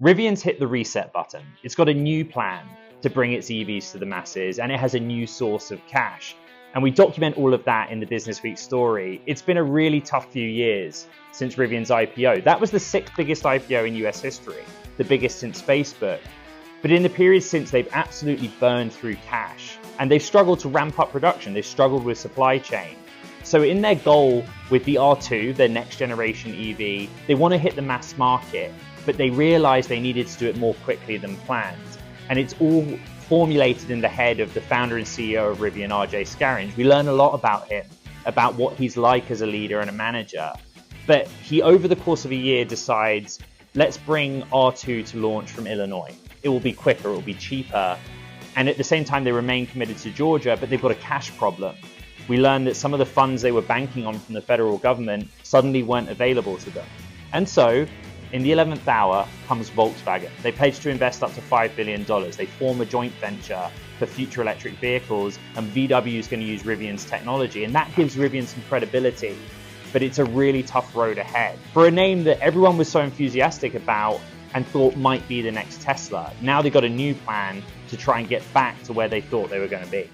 Rivian's hit the reset button. It's got a new plan to bring its EVs to the masses, and it has a new source of cash. And we document all of that in the Business Week story. It's been a really tough few years since Rivian's IPO. That was the 6th biggest IPO in US history, the biggest since Facebook. But in the period since, they've absolutely burned through cash, and they've struggled to ramp up production. They've struggled with supply chain. So in their goal with the R2, their next generation EV, they want to hit the mass market, but they realized they needed to do it more quickly than planned. And it's all formulated in the head of the founder and CEO of Rivian, RJ Scaringe. We learn a lot about him, about what he's like as a leader and a manager. But he, over the course of a year, decides, let's bring R2 to launch from Illinois. It will be quicker, it will be cheaper. And at the same time, they remain committed to Georgia, but they've got a cash problem. We learned that some of the funds they were banking on from the federal government suddenly weren't available to them. And so, in the 11th hour comes Volkswagen. They pledge to invest up to $5 billion. They form a joint venture for future electric vehicles, and VW is going to use Rivian's technology, and that gives Rivian some credibility. But it's a really tough road ahead. For a name that everyone was so enthusiastic about and thought might be the next Tesla, now they've got a new plan to try and get back to where they thought they were going to be.